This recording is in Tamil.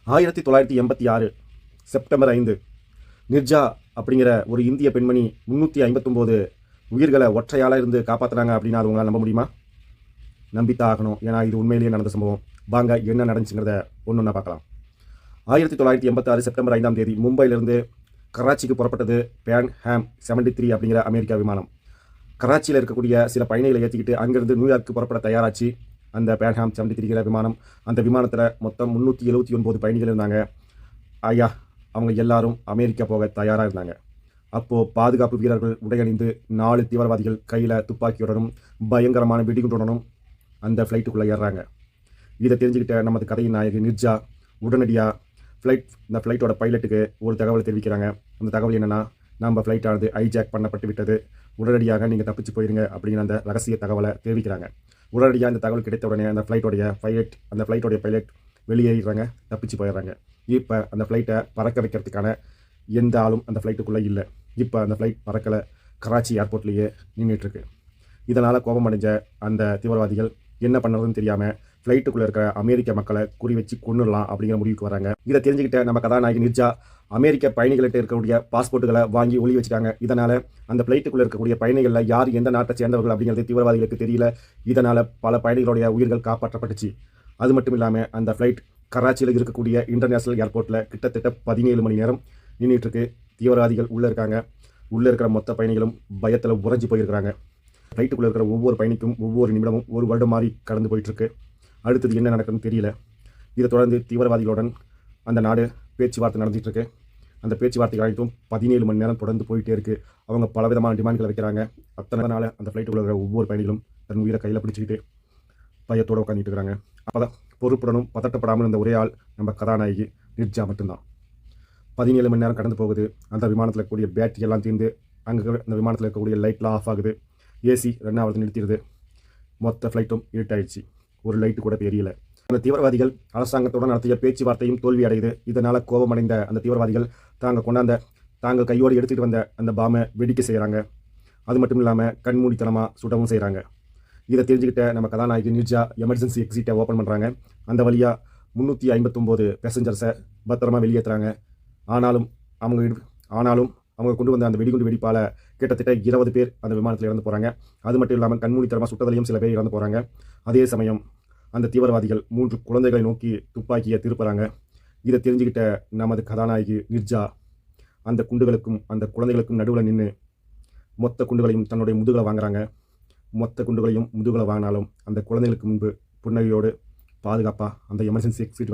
1986 செப்டம்பர் 5 நிர்ஜா அப்படிங்கிற ஒரு இந்திய பெண்மணி 359 உயிர்களை ஒற்றையால இருந்து காப்பாற்றுறாங்க அப்படின்னா அது உங்களால் நம்ப முடியுமா? நம்பித்தான் ஆகணும். ஏன்னா இது உண்மையிலேயே நடந்த சம்பவம். வாங்க என்ன நடந்துச்சுங்கிறத ஒன்று பார்க்கலாம். 1986 செப்டம்பர் 5ஆம் தேதி மும்பையிலிருந்து கராச்சிக்கு புறப்பட்டது பேன் ஹேம் 73 அப்படிங்கிற அமெரிக்கா விமானம். கராச்சியில் இருக்கக்கூடிய சில பயணிகளை ஏற்றிக்கிட்டு அங்கிருந்து நியூயார்க்கு புறப்பட தயாராச்சு அந்த பேன் ஹேம் 73 விமானம். அந்த விமானத்தில் மொத்தம் 379 பயணிகள் இருந்தாங்க. ஐயா அவங்க எல்லாரும் அமெரிக்கா போக தயாராக இருந்தாங்க. அப்போது பாதுகாப்பு வீரர்கள் உடையணிந்து 4 தீவிரவாதிகள் கையில் துப்பாக்கியுடனும் பயங்கரமான வெடிகுண்டுடனும் அந்த ஃப்ளைட்டுக்குள்ளே ஏறுறாங்க. இதை தெரிஞ்சுக்கிட்ட நமது கதையின் நாயகி நிர்ஜா உடனடியாக இந்த ஃப்ளைட்டோட பைலட்டுக்கு ஒரு தகவலை தெரிவிக்கிறாங்க. அந்த தகவல் என்னென்னா, நம்ம ஃப்ளைட்டானது ஹைஜாக் பண்ணப்பட்டு விட்டது, உடனடியாக நீங்கள் தப்பிச்சு போயிருங்க அப்படிங்கிற அந்த ரகசிய தகவலை தெரிவிக்கிறாங்க. உடனடியாக இந்த தகவல் கிடைத்த உடனே அந்த ஃப்ளைட்டோடைய பைலட் வெளியேறாங்க, தப்பிச்சு போயிடுறாங்க. இப்போ அந்த ஃப்ளைட்டை பறக்க வைக்கிறதுக்கான எந்த ஆளும் அந்த ஃப்ளைட்டுக்குள்ளே இல்லை. இப்போ அந்த ஃப்ளைட் பறக்கலை, கராச்சி ஏர்போர்ட்லேயே நின்றுட்டுருக்கு. இதனால் கோபம் அடைஞ்ச அந்த தீவிரவாதிகள் என்ன பண்ணுறதுன்னு தெரியாமல் ஃப்ளைட்டுக்குள்ளே இருக்கிற அமெரிக்க மக்களை குறி வச்சு கொண்டுடலாம் அப்படிங்கிற முடிவுக்கு வராங்க. இதை தெரிஞ்சுக்கிட்ட நம்ம கதாநாயகி நிர்ஜா அமெரிக்க பயணிகள்கிட்ட இருக்கக்கூடிய பாஸ்போர்ட்டுகளை வாங்கி ஒளி வச்சுட்டாங்க. இதனால் அந்த ஃப்ளைட்டுக்குள்ளே இருக்கக்கூடிய பயணிகளில் யார் எந்த நாட்டை சேர்ந்தவர்கள் அப்படிங்கிறது தீவிரவாதிகளுக்கு தெரியல. இதனால் பல பயணிகளுடைய உயிர்கள் காப்பாற்றப்பட்டுச்சு. அது மட்டும் இல்லாமல் அந்த ஃப்ளைட் கராச்சியில் இருக்கக்கூடிய இன்டர்நேஷ்னல் ஏர்போர்ட்டில் கிட்டத்தட்ட 17 மணி நேரம் நின்றுட்டுருக்கு. தீவிரவாதிகள் உள்ளே இருக்காங்க. உள்ளே இருக்கிற மொத்த பயணிகளும் பயத்தில் உறைஞ்சி போயிருக்கிறாங்க. ஃப்ளைட்டுக்குள்ளே இருக்கிற ஒவ்வொரு பயணிக்கும் ஒவ்வொரு நிமிடமும் ஒரு வருடம் மாறி கடந்து போயிட்டுருக்கு. அடுத்தது என்ன நடக்குதுன்னு தெரியல. இதை தொடர்ந்து தீவிரவாதிகளுடன் அந்த நாடு பேச்சுவார்த்தை நடந்துகிட்ருக்கு. அந்த பேச்சுவார்த்தைகள் அனைத்தும் 17 மணி நேரம் தொடர்ந்து போயிட்டே இருக்குது. அவங்க பலவிதமான டிமாண்ட்களை வைக்கிறாங்க. அத்தனை நாள் அந்த ஃப்ளைட்டுக்குள்ளே இருக்கிற ஒவ்வொரு பயணிகளும் தன் உயிரை கையில் பிடிச்சிக்கிட்டு பயத்தோடு உட்காந்துட்டு இருக்கிறாங்க. அப்போ தான் பொறுப்புடனும் பதட்டப்படாமல் இந்த ஒரே ஆள் நம்ம கதாநாயகி நிர்ஜா மட்டும்தான். 17 மணி நேரம் கடந்து போகுது. அந்த விமானத்தில் இருக்கக்கூடிய பேட்டரி எல்லாம் தீர்ந்து அங்கே அந்த விமானத்தில் இருக்கக்கூடிய லைட்லாம் ஆஃப் ஆகுது. ஏசி ரன் ஆகிறது நிறுத்திடுது. மொத்த ஃப்ளைட்டும் இருட்டாயிடுச்சு. ஒரு லைட்டு கூட தெரியல. அந்த தீவிரவாதிகள் அரசாங்கத்துடன் நடத்திய பேச்சுவார்த்தையும் தோல்வி அடையுது. இதனால் கோபமடைந்த அந்த தீவிரவாதிகள் தாங்கள் கையோடு எடுத்துகிட்டு வந்த அந்த பாமை வெடிக்க செய்கிறாங்க. அது மட்டும் இல்லாமல் கண்மூடித்தனமாக சுடவும் செய்கிறாங்க. இதை தெரிஞ்சுக்கிட்ட நம்ம கதாநாயகி நிர்ஜா எமர்ஜென்சி எக்ஸிட்டை ஓப்பன் பண்ணுறாங்க. அந்த வழியாக 359 பேசஞ்சர்ஸை பத்திரமா வெளியேற்றுறாங்க. ஆனாலும் அவங்க கொண்டு வந்த அந்த வெடிகுண்டு வெடிப்பால் கிட்டத்தட்ட 20 பேர் அந்த விமானத்தில் இறந்து போகிறாங்க. அது மட்டும் இல்லாமல் கண்மூடித்தனமாக சுட்டதிலையும் சில பேர் இறந்து போகிறாங்க. அதே சமயம் அந்த தீவிரவாதிகள் 3 குழந்தைகளை நோக்கி துப்பாக்கியை திருப்புறாங்க. இதை தெரிஞ்சுக்கிட்ட நமது கதாநாயகி நிர்ஜா அந்த குண்டுகளுக்கும் அந்த குழந்தைகளுக்கும் நடுவில் நின்று மொத்த குண்டுகளையும் தன்னுடைய முதுகில் வாங்குறாங்க. மொத்த குண்டுகளையும் முதுகில் வாங்கினாலும் அந்த குழந்தைகளுக்கு முன்பு புன்னகையோடு பாதுகாப்பாக அந்த எமர்ஜென்சி எக்ஸிட் வழி